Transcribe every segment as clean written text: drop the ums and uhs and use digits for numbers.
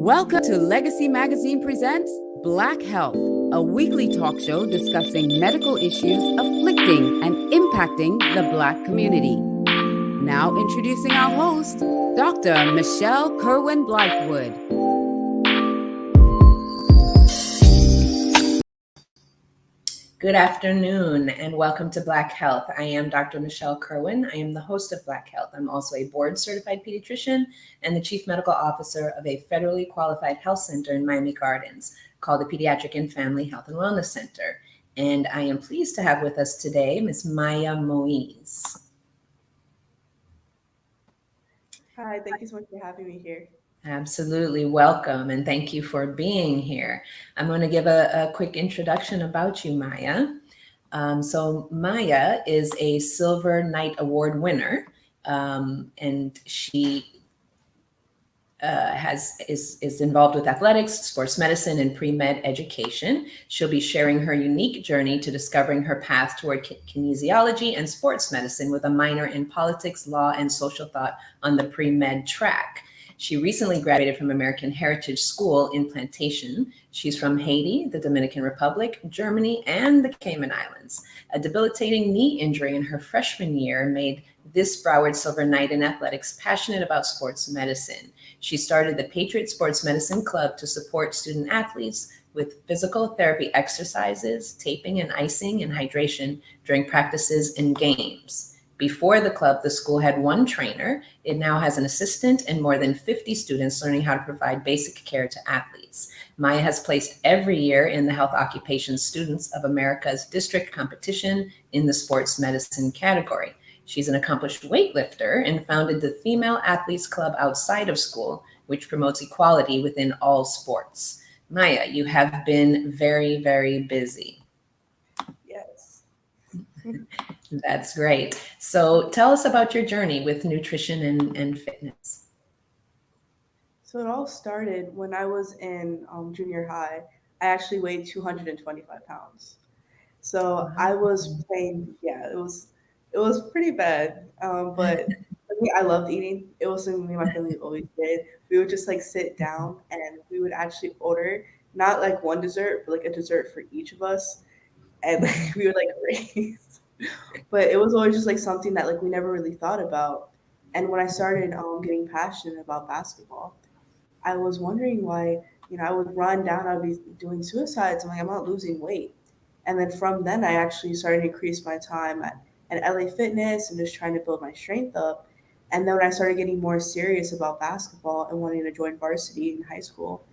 Welcome to Legacy Magazine Presents Black Health, a weekly talk show discussing medical issues afflicting and impacting the Black community. Now introducing our host, Dr. Michelle Kirwan Blythewood. Good afternoon and welcome to Black Health. I am Dr. Michelle Kirwan. I am the host of Black Health. I'm also a board-certified pediatrician and the chief medical officer of a federally qualified health center in Miami Gardens called the Pediatric and Family Health and Wellness Center. And I am pleased to have with us today Ms. Maya Moise. Hi, thank you so much for having me here. Absolutely. Welcome. And thank you for being here. I'm going to give a quick introduction about you, Maya. So Maya is a Silver Knight Award winner, and she is involved with athletics, sports medicine, and pre-med education. She'll be sharing her unique journey to discovering her path toward kinesiology and sports medicine with a minor in politics, law, and social thought on the pre-med track. She recently graduated from American Heritage School in Plantation. She's from Haiti, the Dominican Republic, Germany, and the Cayman Islands. A debilitating knee injury in her freshman year made this Broward Silver Knight in athletics passionate about sports medicine. She started the Patriot Sports Medicine Club to support student athletes with physical therapy exercises, taping and icing, and hydration during practices and games. Before the club, the school had one trainer. It now has an assistant and more than 50 students learning how to provide basic care to athletes. Maya has placed every year in the Health Occupation Students of America's district competition in the sports medicine category. She's an accomplished weightlifter and founded the Female Athletes Club outside of school, which promotes equality within all sports. Maya, you have been very, very busy. Yes. That's great. So tell us about your journey with nutrition and fitness. So it all started when I was in junior high. I actually weighed 225 pounds. So I was playing, it was pretty bad. But for me, I loved eating. It was something me and my family always did. We would just like sit down and we would actually order not like one dessert, but like a dessert for each of us. And like, we would like raise. But it was always just like something that like we never really thought about. And when I started getting passionate about basketball, I was wondering why, I would run down, I'd be doing suicides. I'm like, I'm not losing weight. And then from then, I actually started to increase my time at LA Fitness and just trying to build my strength up. And then when I started getting more serious about basketball and wanting to join varsity in high school,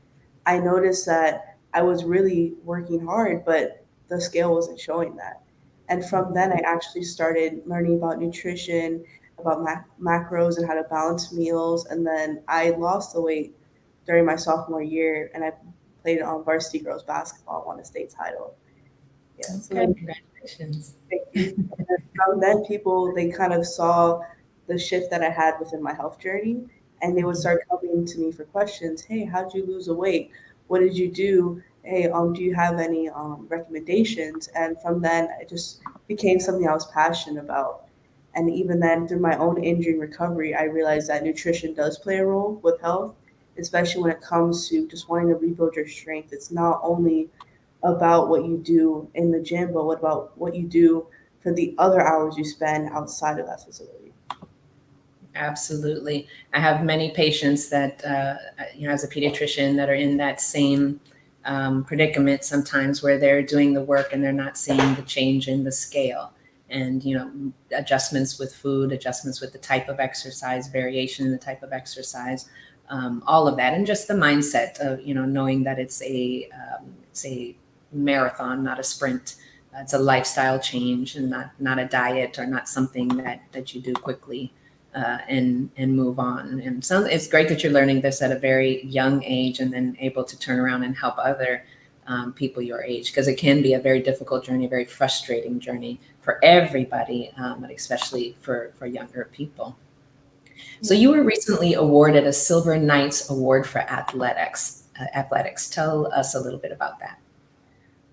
I noticed that I was really working hard, but the scale wasn't showing that. And from then, I actually started learning about nutrition, about macros and how to balance meals. And then I lost the weight during my sophomore year, and I played on varsity girls basketball, won a state title. Yeah, so okay, congratulations. Thank you. And then from then, people, they kind of saw the shift that I had within my health journey, and they would start coming to me for questions. Hey, how did you lose the weight? What did you do? Hey, do you have any recommendations? And from then, it just became something I was passionate about. And even then, through my own injury recovery, I realized that nutrition does play a role with health, especially when it comes to just wanting to rebuild your strength. It's not only about what you do in the gym, but what about what you do for the other hours you spend outside of that facility. Absolutely. I have many patients that, as a pediatrician, that are in that same predicament sometimes where they're doing the work and they're not seeing the change in the scale. And, adjustments with food, adjustments with the type of exercise, variation in the type of exercise, all of that. And just the mindset of, knowing that it's a marathon, not a sprint. It's a lifestyle change and not a diet or not something that you do quickly and move on. And so it's great that you're learning this at a very young age and then able to turn around and help other people your age, because it can be a very difficult journey, a very frustrating journey for everybody, but especially for younger people. So you were recently awarded a Silver Knights Award for athletics. Tell us a little bit about that.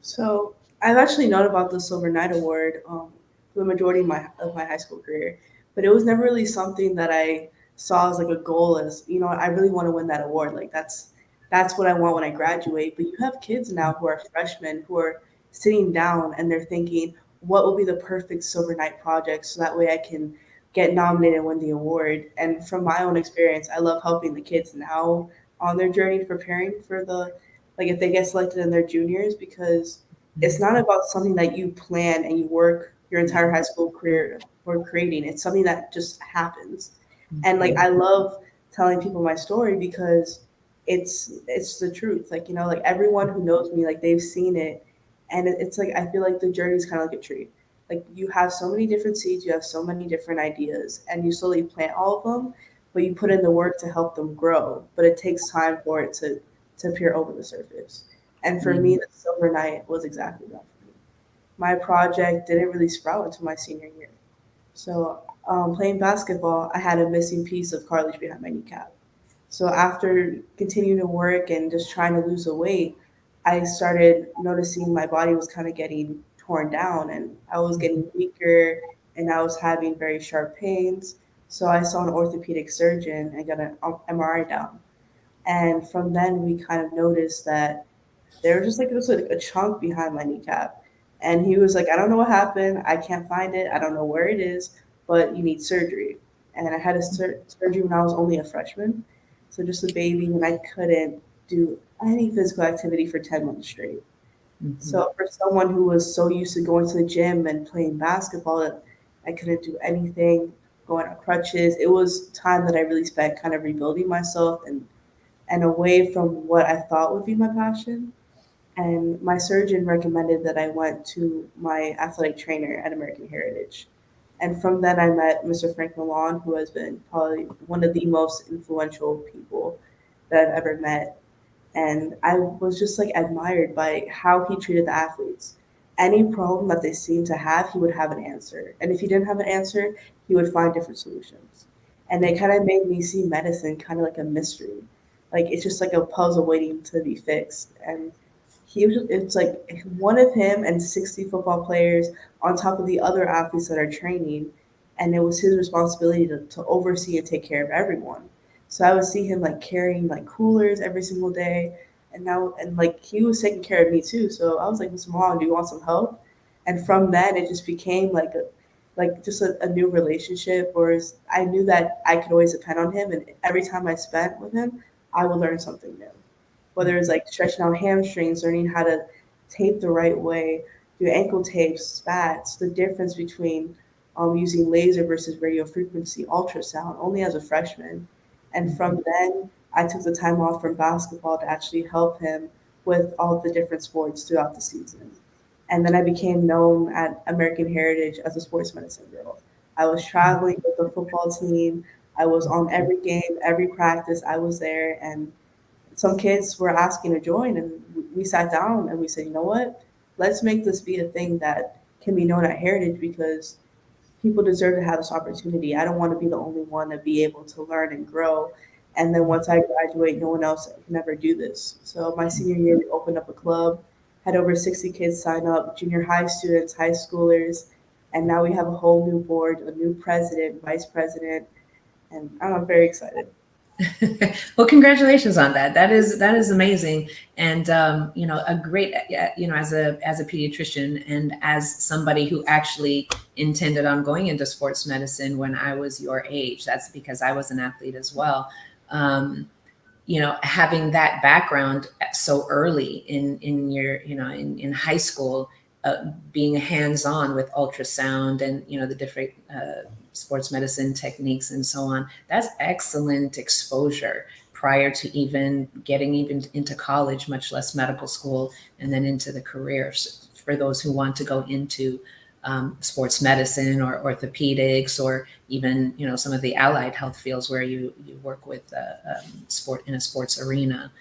So I've actually known about the Silver Knight Award for the majority of my high school career, but it was never really something that I saw as like a goal as, I really want to win that award. Like that's that's what I want when I graduate. But you have kids now who are freshmen who are sitting down and they're thinking, what will be the perfect silver night project so that way I can get nominated and win the award. And from my own experience, I love helping the kids now on their journey preparing for the, like, if they get selected in their juniors, because it's not about something that you plan and you work your entire high school career for creating. It's something that just happens. And like I love telling people my story because it's the truth. Like, like everyone who knows me, like they've seen it. And it's like I feel like the journey is kind of like a tree. Like you have so many different seeds, you have so many different ideas, and you slowly plant all of them, but you put in the work to help them grow. But it takes time for it to appear over the surface. And for me, the silver night was exactly that for me. My project didn't really sprout until my senior year. So playing basketball, I had a missing piece of cartilage behind my kneecap. So after continuing to work and just trying to lose the weight, I started noticing my body was kind of getting torn down and I was getting weaker and I was having very sharp pains. So I saw an orthopedic surgeon and got an MRI down. And from then we kind of noticed that there was just like this like a chunk behind my kneecap. And he was like, I don't know what happened. I can't find it. I don't know where it is, but you need surgery. And I had a surgery when I was only a freshman. So just a baby, and I couldn't do any physical activity for 10 months straight. So for someone who was so used to going to the gym and playing basketball, I couldn't do anything, going on crutches. It was time that I really spent kind of rebuilding myself and away from what I thought would be my passion. And my surgeon recommended that I went to my athletic trainer at American Heritage. And from then I met Mr. Frank Milan, who has been probably one of the most influential people that I've ever met. And I was just like admired by how he treated the athletes. Any problem that they seemed to have, he would have an answer. And if he didn't have an answer, he would find different solutions. And they kind of made me see medicine kind of like a mystery. Like it's just like a puzzle waiting to be fixed. And it's like one of him and 60 football players on top of the other athletes that are training. And it was his responsibility to oversee and take care of everyone. So I would see him like carrying like coolers every single day. And like he was taking care of me too. So I was like, Mr. Mom, do you want some help? And from then it just became like just a new relationship. Whereas I knew that I could always depend on him, and every time I spent with him, I would learn something new. Whether it's like stretching out hamstrings, learning how to tape the right way, do ankle tapes, spats, the difference between using laser versus radio frequency ultrasound only as a freshman. And from then, I took the time off from basketball to actually help him with all the different sports throughout the season. And then I became known at American Heritage as a sports medicine girl. I was traveling with the football team. I was on every game, every practice. I was there, and some kids were asking to join, and we sat down and we said, you know what? Let's make this be a thing that can be known at Heritage because people deserve to have this opportunity. I don't want to be the only one to be able to learn and grow. And then once I graduate, no one else can ever do this. So my senior year, we opened up a club, had over 60 kids sign up, junior high students, high schoolers. And now we have a whole new board, a new president, vice president. And I'm very excited. Well, congratulations on that. That is amazing, and a great, as a pediatrician and as somebody who actually intended on going into sports medicine when I was your age. That's because I was an athlete as well. Having that background so early in your, in high school, being hands-on with ultrasound and the different sports medicine techniques and so on, that's excellent exposure prior to even getting into college, much less medical school, and then into the careers for those who want to go into sports medicine or orthopedics or even some of the allied health fields where you work with sport in a sports arena.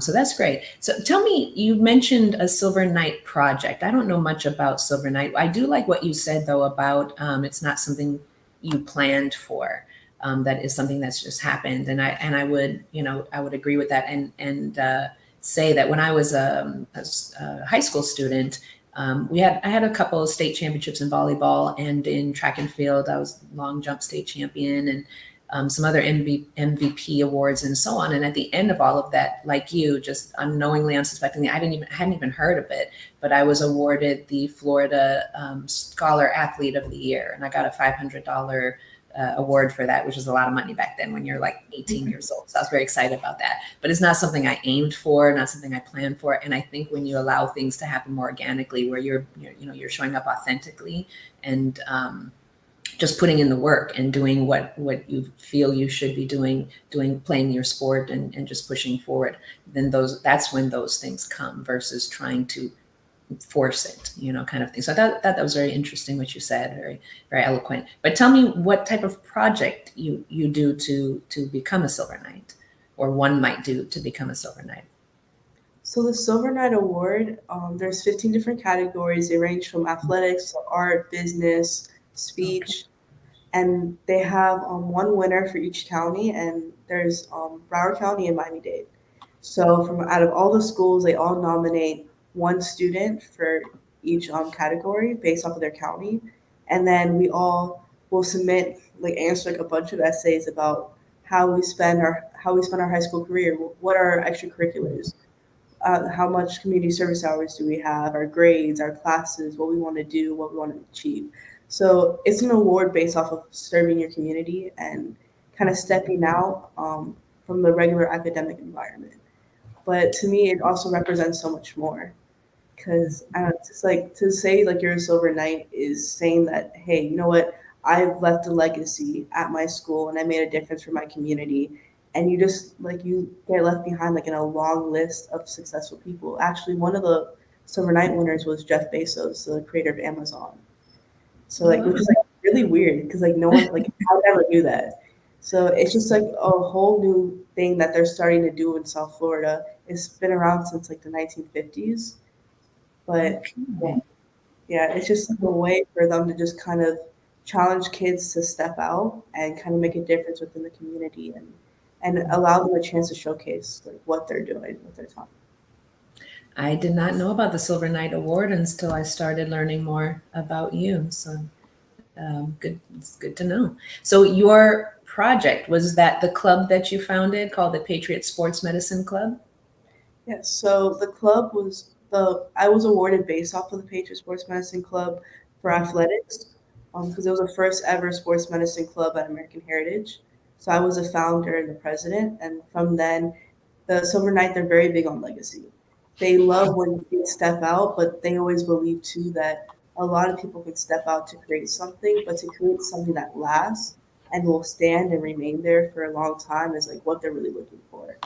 So that's great. So tell me, you mentioned a Silver Night project. I don't know much about Silver Night. I do like what you said though about it's not something you planned for. That is something that's just happened, and I would agree with that and say that when I was a high school student, I had a couple of state championships in volleyball, and in track and field I was long jump state champion, some other MVP awards and so on. And at the end of all of that, like you, just unknowingly, unsuspectingly, I hadn't even heard of it, but I was awarded the Florida Scholar Athlete of the Year, and I got a $500 award for that, which was a lot of money back then when you're like 18 years old. So I was very excited about that. But it's not something I aimed for, not something I planned for. And I think when you allow things to happen more organically, where you're showing up authentically and just putting in the work and doing what you feel you should be doing, playing your sport and just pushing forward, then that's when those things come versus trying to force it, kind of thing. So I thought that was very interesting what you said, very, very eloquent. But tell me what type of project you do to become a Silver Knight, or one might do to become a Silver Knight. So the Silver Knight Award, there's 15 different categories. They range from athletics to art, business, speech, and they have one winner for each county, and there's Broward County and Miami-Dade. So from out of all the schools, they all nominate one student for each category based off of their county, and then we all will submit, answer a bunch of essays about how we spend our high school career, what are our extracurriculars, how much community service hours do we have, our grades, our classes, what we want to do, what we want to achieve. So it's an award based off of serving your community and kind of stepping out from the regular academic environment. But to me, it also represents so much more, because it's just like to say you're a Silver Knight is saying that, hey, you know what, I've left a legacy at my school and I made a difference for my community. And you just you get left behind in a long list of successful people. Actually, one of the Silver Knight winners was Jeff Bezos, the creator of Amazon. So which is really weird, because no one I would never do that. So it's just a whole new thing that they're starting to do in South Florida. It's been around since the 1950s, but yeah, it's just a way for them to just kind of challenge kids to step out and kind of make a difference within the community and allow them a chance to showcase what they're doing with their time. I did not know about the Silver Knight Award until I started learning more about you. So good. It's good to know. So your project, was that the club that you founded called the Patriot Sports Medicine Club? Yes. So the club I was awarded based off of the Patriot Sports Medicine Club for athletics, because it was the first ever sports medicine club at American Heritage. So I was a founder and the president. And from then, the Silver Knight, they're very big on legacy. They love when kids step out, but they always believe too that a lot of people can step out to create something, but to create something that lasts and will stand and remain there for a long time is what they're really looking for.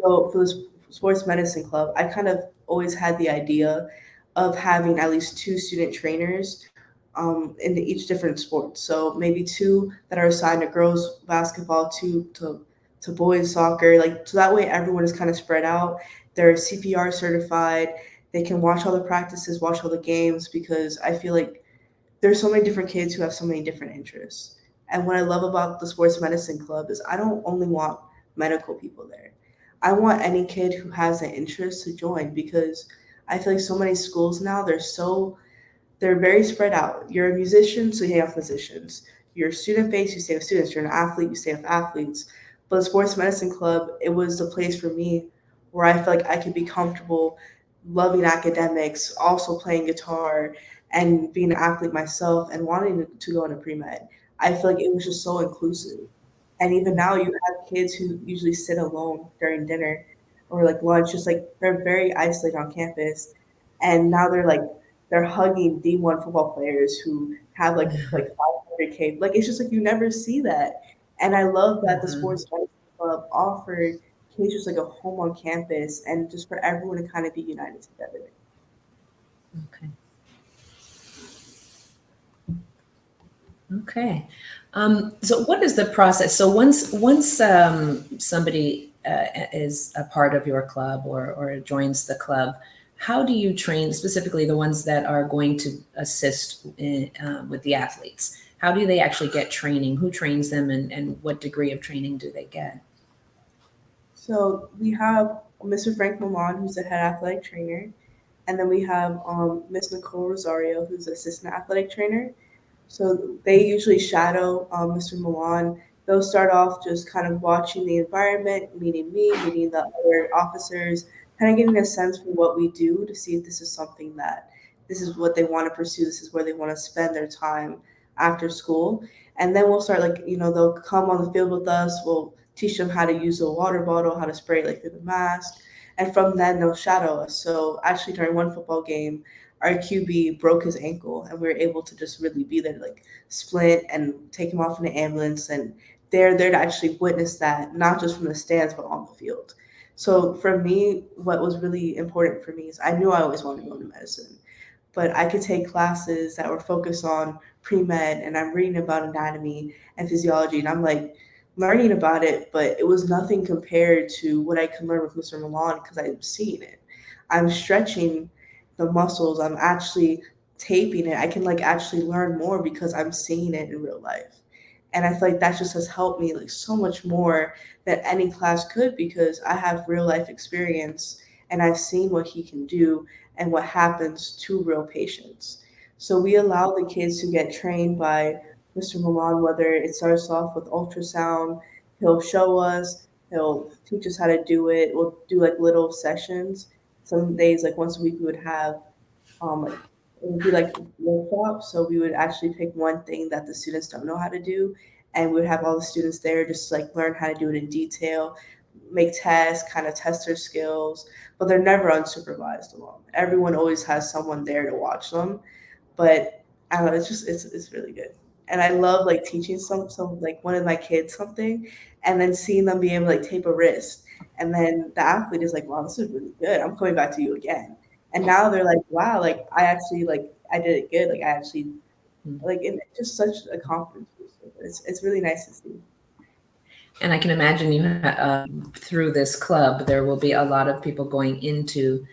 So for this sports medicine club, I kind of always had the idea of having at least two student trainers in each different sport. So maybe two that are assigned to girls basketball, two to boys soccer, so that way everyone is kind of spread out. They're CPR certified. They can watch all the practices, watch all the games, because I feel there's so many different kids who have so many different interests. And what I love about the sports medicine club is I don't only want medical people there. I want any kid who has an interest to join, because I feel so many schools now, they're very spread out. You're a musician, so you have musicians. You're student based, you stay with students. You're an athlete, you stay with athletes. But the sports medicine club, it was the place for me where I feel I could be comfortable loving academics, also playing guitar, and being an athlete myself, and wanting to go into pre-med. I feel it was just so inclusive. And even now, you have kids who usually sit alone during dinner or lunch, just they're very isolated on campus. And now they're hugging D1 football players who have 500K. It's just you never see that. And I love that the sports medicine club offered kids just a home on campus, and just for everyone to kind of be united together. Okay. Okay. So what is the process? So once somebody is a part of your club or joins the club, how do you train, specifically the ones that are going to assist with the athletes? How do they actually get training? Who trains them, and what degree of training do they get? So we have Mr. Frank Milan, who's the head athletic trainer, and then we have Miss Nicole Rosario, who's the assistant athletic trainer. So they usually shadow Mr. Milan they'll start off just kind of watching the environment, meeting me, meeting the other officers, kind of getting a sense for what we do to see if this is something that this is what they want to pursue, this is where they want to spend their time after school. And then we'll start like, they'll come on the field with us, we'll teach them how to use a water bottle, how to spray it like through the mask. And from then they'll shadow us. So actually during one football game, our QB broke his ankle and we were able to just really be there to like splint and take him off in the ambulance. And they're there to actually witness that, not just from the stands, but on the field. So for me, what was really important for me is I knew I always wanted to go into medicine, but I could take classes that were focused on pre-med and I'm reading about anatomy and physiology and I'm like learning about it, but it was nothing compared to what I can learn with Mr. Milan because I'm seeing it. I'm stretching the muscles, I'm actually taping it. I can like actually learn more because I'm seeing it in real life. And I feel like that just has helped me like so much more than any class could because I have real life experience and I've seen what he can do and what happens to real patients. So we allow the kids to get trained by Mr. Milan, whether it starts off with ultrasound, he'll show us, he'll teach us how to do it. We'll do like little sessions. Some days, like once a week, we would have like it would be like workshops. So we would actually pick one thing that the students don't know how to do, and we would have all the students there just to, like learn how to do it in detail, make tests, kind of test their skills. But they're never unsupervised alone. Everyone always has someone there to watch them. But I don't know, it's really good. And I love like teaching some like one of my kids something and then seeing them be able to like tape a wrist. And then the athlete is like, wow, this is really good. I'm coming back to you again. And now they're like, wow, like I actually like I did it good. Like I actually like it's just such a confidence booster. It's really nice to see. And I can imagine through this club, there will be a lot of people going into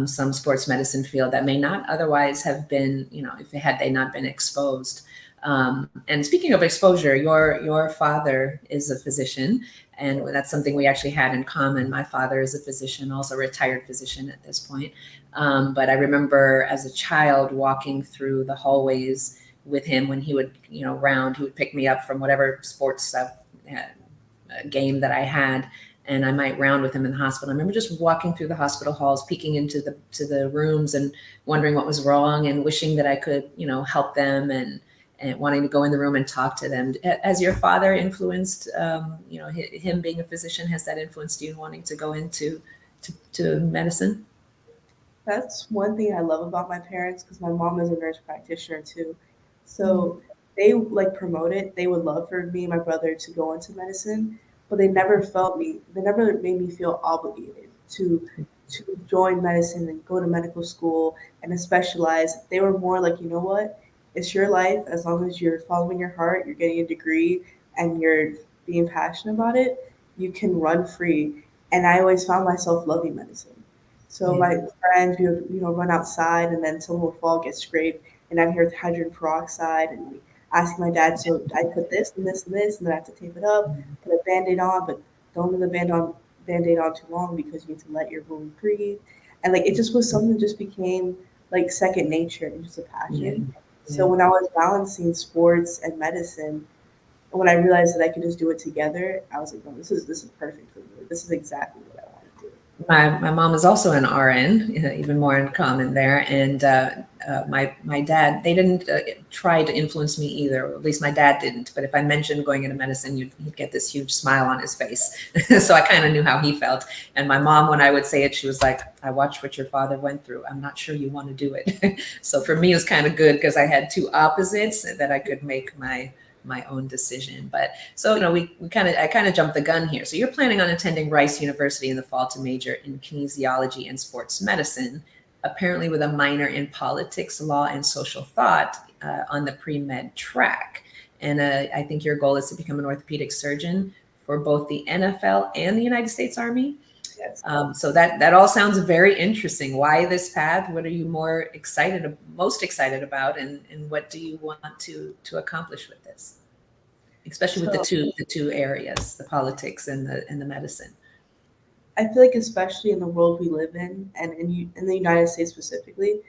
some sports medicine field that may not otherwise have been, if they not been exposed. And speaking of exposure, your father is a physician, and that's something we actually had in common. My father is a physician, also a retired physician at this point. But I remember as a child walking through the hallways with him when he would, he would pick me up from whatever sports stuff game that I had, and I might round with him in the hospital. I remember just walking through the hospital halls, peeking into the rooms and wondering what was wrong and wishing that I could, help them and wanting to go in the room and talk to them. Has your father influenced, him being a physician, has that influenced you wanting to go into to medicine? That's one thing I love about my parents because my mom is a nurse practitioner too. So they like promote it. They would love for me and my brother to go into medicine, but they never made me feel obligated to join medicine and go to medical school and to specialize. They were more like, you know what? It's your life. As long as you're following your heart, you're getting a degree and you're being passionate about it, you can run free. And I always found myself loving medicine. So my friends, we would, run outside and then someone would fall, get scraped, and I'm here with hydrogen peroxide and asking my dad, so I put this and this and this, and then I have to tape it up, put a Band-Aid on, but don't leave the Band-Aid on too long because you need to let your wound breathe. And like it just was something that just became like second nature and just a passion. So when I was balancing sports and medicine, when I realized that I could just do it together, I was like, no, this is perfect for me. This is exactly what I want to do. My mom is also an RN, even more in common there. And my dad, they didn't try to influence me either, or at least my dad didn't. But if I mentioned going into medicine, he'd get this huge smile on his face. So I kind of knew how he felt. And my mom, when I would say it, she was like, I watched what your father went through. I'm not sure you want to do it. So for me, it was kind of good because I had two opposites that I could make my own decision. But so, I kind of jumped the gun here. So you're planning on attending Rice University in the fall to major in kinesiology and sports medicine, apparently with a minor in politics, law, and social thought on the pre-med track. And I think your goal is to become an orthopedic surgeon for both the NFL and the United States Army. Yes. So that all sounds very interesting. Why this path? What are you most excited about, and what do you want to accomplish with this? Especially with the two areas, the politics and the medicine. I feel like especially in the world we live in, and in the United States specifically,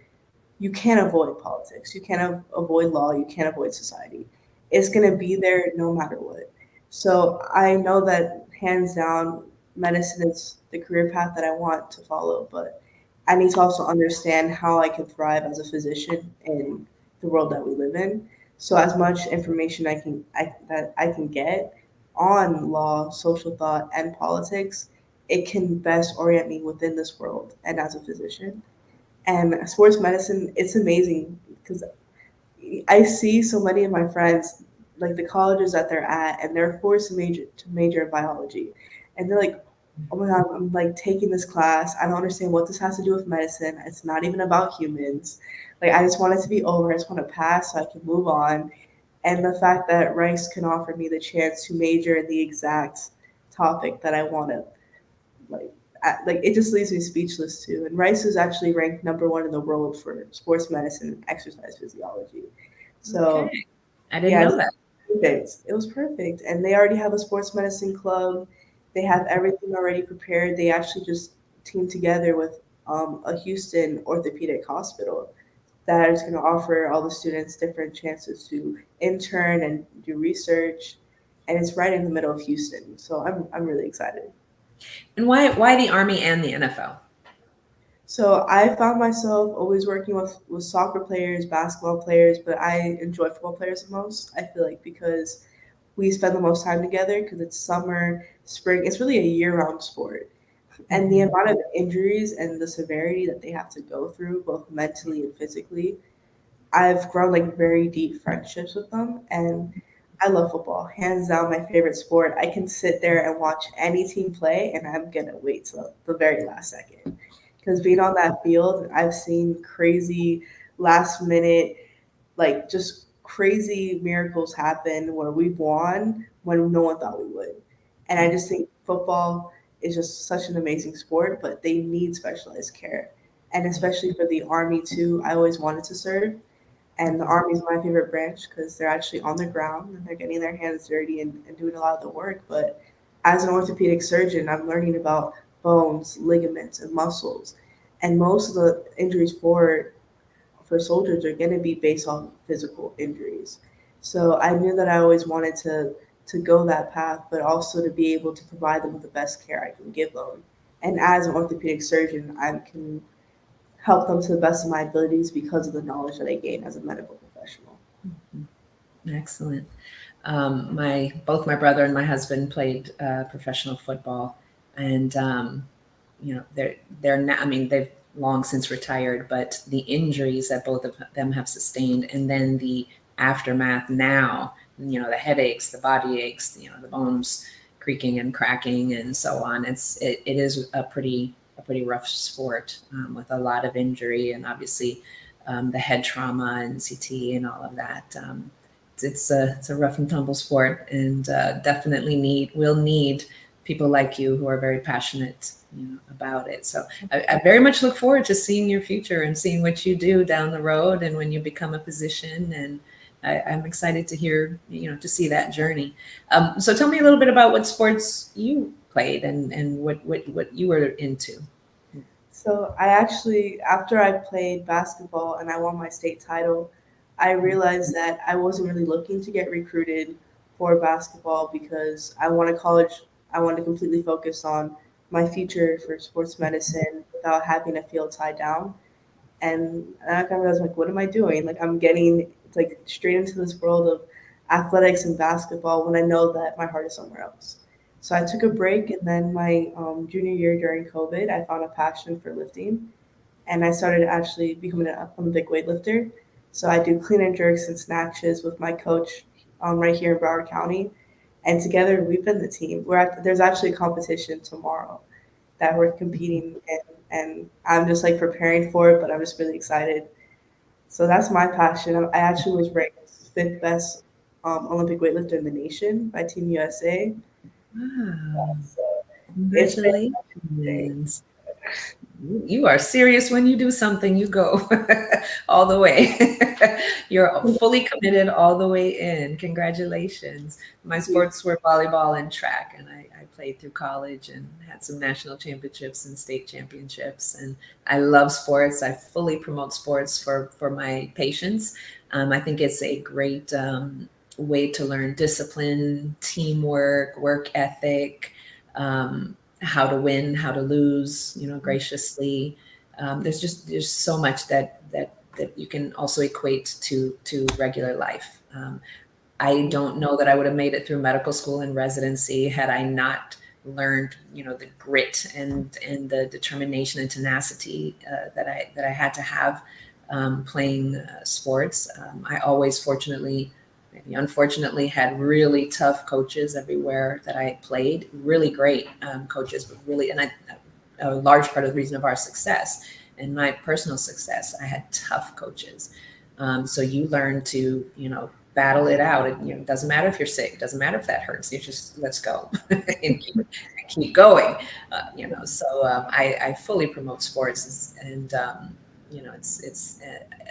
you can't avoid politics. You can't avoid law. You can't avoid society. It's going to be there no matter what. So I know that hands down, medicine is the career path that I want to follow, but I need to also understand how I can thrive as a physician in the world that we live in. So as much information that I can get on law, social thought, and politics, it can best orient me within this world and as a physician. And sports medicine, it's amazing because I see so many of my friends, like the colleges that they're at, and they're forced to major in biology, and they're like, "Oh my god, I'm like taking this class. I don't understand what this has to do with medicine. It's not even about humans. Like I just want it to be over. I just want to pass so I can move on." And the fact that Rice can offer me the chance to major in the exact topic that I want to like. Like it just leaves me speechless too. And Rice is actually ranked number one in the world for sports medicine and exercise physiology. So Okay. I didn't yeah, know that. perfect. It was perfect. And they already have a sports medicine club. They have everything already prepared. They actually just teamed together with a Houston orthopedic hospital that is going to offer all the students different chances to intern and do research. And it's right in the middle of Houston. So I'm really excited. And why the Army and the NFL? So I found myself always working with soccer players, basketball players, but I enjoy football players the most. I feel like because we spend the most time together because it's summer, spring. It's really a year-round sport. And the amount of injuries and the severity that they have to go through, both mentally and physically, I've grown like very deep friendships with them. And I love football. Hands down, my favorite sport. I can sit there and watch any team play, and I'm going to wait till the very last second. Because being on that field, I've seen crazy last minute like just crazy miracles happen where we've won when no one thought we would. And I just think football is just such an amazing sport, but they need specialized care. And especially for the Army, too, I always wanted to serve. And the Army is my favorite branch because they're actually on the ground and they're getting their hands dirty and doing a lot of the work. But as an orthopedic surgeon, I'm learning about bones, ligaments, and muscles. And most of the injuries for soldiers are going to be based on physical injuries. So I knew that I always wanted to go that path, but also to be able to provide them with the best care I can give them. And as an orthopedic surgeon, I can help them to the best of my abilities because of the knowledge that I gain as a medical professional. Excellent. My both my brother and my husband played professional football, and they're not. I mean, they've long since retired, but the injuries that both of them have sustained, and then the aftermath now, the headaches, the body aches, the bones creaking and cracking, and so on. It is a pretty rough sport with a lot of injury, and obviously the head trauma and CT and all of that. It's a rough and tumble sport, and definitely will need people like you who are very passionate about it. So I very much look forward to seeing your future and seeing what you do down the road and when you become a physician. And I'm excited to hear, to see that journey. So tell me a little bit about what sports you played and what you were into. So I actually, after I played basketball and I won my state title, I realized that I wasn't really looking to get recruited for basketball because I wanted to completely focus on my future for sports medicine without having a field tied down. And I kind of was like, what am I doing? Like I'm getting like straight into this world of athletics and basketball when I know that my heart is somewhere else. So I took a break, and then my junior year during COVID, I found a passion for lifting, and I started actually becoming an Olympic weightlifter. So I do clean and jerks and snatches with my coach right here in Broward County, and together we've been the team. There's actually a competition tomorrow that we're competing in, and I'm just like preparing for it, but I'm just really excited. So that's my passion. I actually was ranked fifth best Olympic weightlifter in the nation by Team USA. Wow. So it's been amazing. Congratulations. You are serious when you do something, you go all the way. You're fully committed all the way in. Congratulations. My sports were volleyball and track, and I played through college and had some national championships and state championships. And I love sports. I fully promote sports for my patients. I think it's a great way to learn discipline, teamwork, work ethic, how to win, how to lose, graciously. There's so much that you can also equate to regular life. I don't know that I would have made it through medical school and residency had I not learned, the grit and the determination and tenacity that I had to have playing sports. I always, maybe unfortunately, had really tough coaches everywhere that I played. Really great coaches, but really, a large part of the reason of our success and my personal success, I had tough coaches. So you learn to, battle it out. It doesn't matter if you're sick. It doesn't matter if that hurts. You just, let's go and keep going. So I fully promote sports, and it's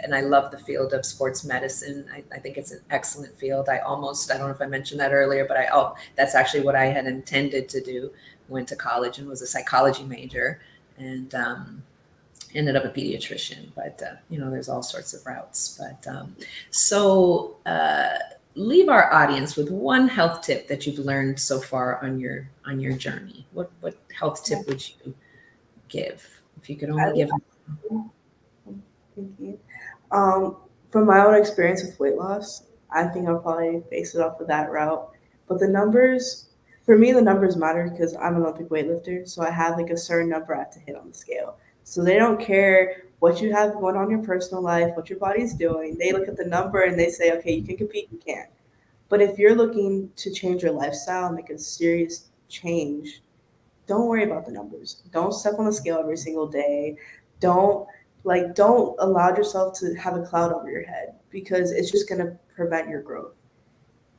and I love the field of sports medicine. I think it's an excellent field. I don't know if I mentioned that earlier, but that's actually what I had intended to do. Went to college and was a psychology major, and ended up a pediatrician, but there's all sorts of routes. But so leave our audience with one health tip that you've learned so far on your journey. What health tip would you give if you could only give? Thank you. From my own experience with weight loss, I think I'll probably base it off of that route. But for me, the numbers matter because I'm an Olympic weightlifter. So I have like a certain number I have to hit on the scale. So they don't care what you have going on in your personal life, what your body's doing. They look at the number and they say, okay, you can compete, you can. But if you're looking to change your lifestyle and make a serious change, don't worry about the numbers. Don't step on the scale every single day. Don't allow yourself to have a cloud over your head because it's just going to prevent your growth.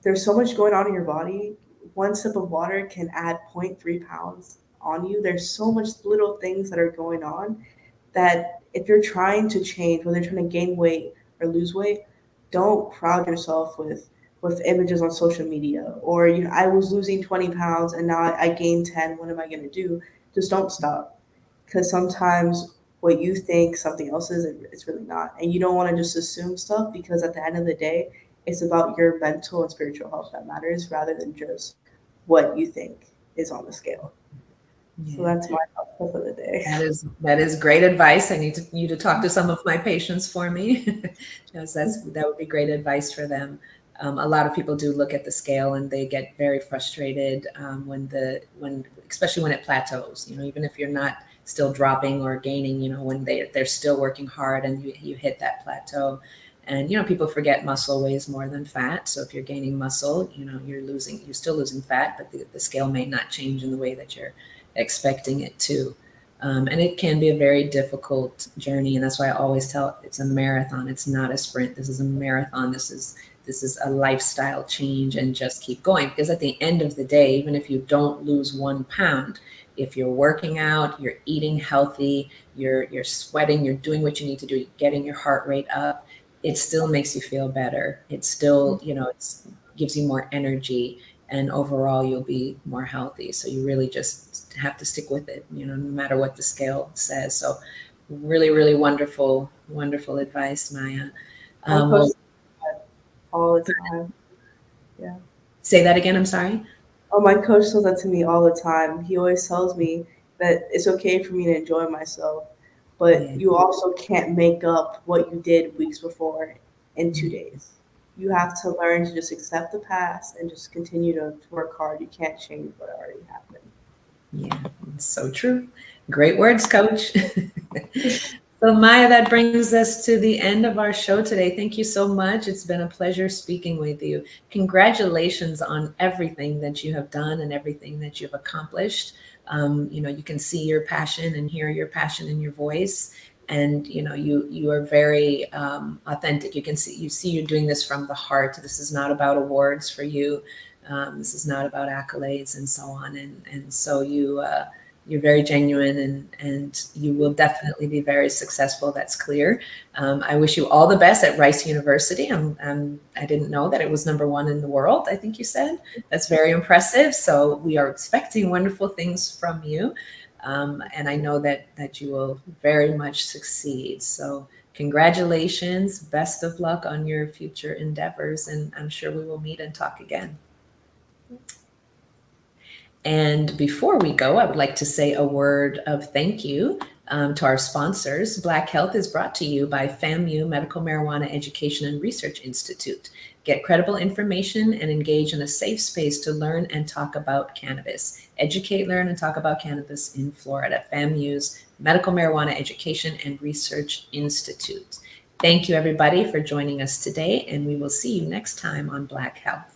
There's so much going on in your body. One sip of water can add 0.3 pounds on you. There's so much little things that are going on that if you're trying to change, whether you're trying to gain weight or lose weight, don't crowd yourself with images on social media or, I was losing 20 pounds and now I gained 10. What am I going to do? Just don't stop. Because sometimes what you think something else is, it's really not. And you don't want to just assume stuff because at the end of the day, it's about your mental and spiritual health that matters rather than just what you think is on the scale. Yeah. So that's my tip of the day. That is great advice. I need you to talk to some of my patients for me because that would be great advice for them. A lot of people do look at the scale and they get very frustrated especially when it plateaus. Even if you're not still dropping or gaining, when they're still working hard and you hit that plateau. And, people forget muscle weighs more than fat. So if you're gaining muscle, you're still losing fat, but the scale may not change in the way that you're expecting it to. And it can be a very difficult journey. And that's why I always tell it's a marathon. It's not a sprint. This is a marathon. This is a lifestyle change, and just keep going. Because at the end of the day, even if you don't lose 1 pound, if you're working out, you're eating healthy, you're sweating, you're doing what you need to do, getting your heart rate up, it still makes you feel better. It still, it gives you more energy, and overall you'll be more healthy. So you really just have to stick with it, no matter what the scale says. So really, really wonderful, wonderful advice, Maya. All the time. Yeah. Say that again. I'm sorry. Oh, my coach says that to me all the time. He always tells me that it's okay for me to enjoy myself, but you also can't make up what you did weeks before in 2 days. You have to learn to just accept the past and just continue to work hard. You can't change what already happened. Yeah, it's so true. Great words, Coach. So Maya, that brings us to the end of our show today. Thank you so much. It's been a pleasure speaking with you. Congratulations on everything that you have done and everything that you've accomplished. You can see your passion and hear your passion in your voice. And, you are very authentic. You see you're doing this from the heart. This is not about awards for you. This is not about accolades and so on. And so you're very genuine, and you will definitely be very successful. That's clear. I wish you all the best at Rice University. I didn't know that it was #1 in the world, I think you said. That's very impressive. So we are expecting wonderful things from you. And I know that you will very much succeed. So Congratulations. Best of luck on your future endeavors. And I'm sure we will meet and talk again. And before we go, I would like to say a word of thank you to our sponsors. Black Health is brought to you by FAMU Medical Marijuana Education and Research Institute. Get credible information and engage in a safe space to learn and talk about cannabis. Educate, learn, and talk about cannabis in Florida. FAMU's Medical Marijuana Education and Research Institute. Thank you, everybody, for joining us today, and we will see you next time on Black Health.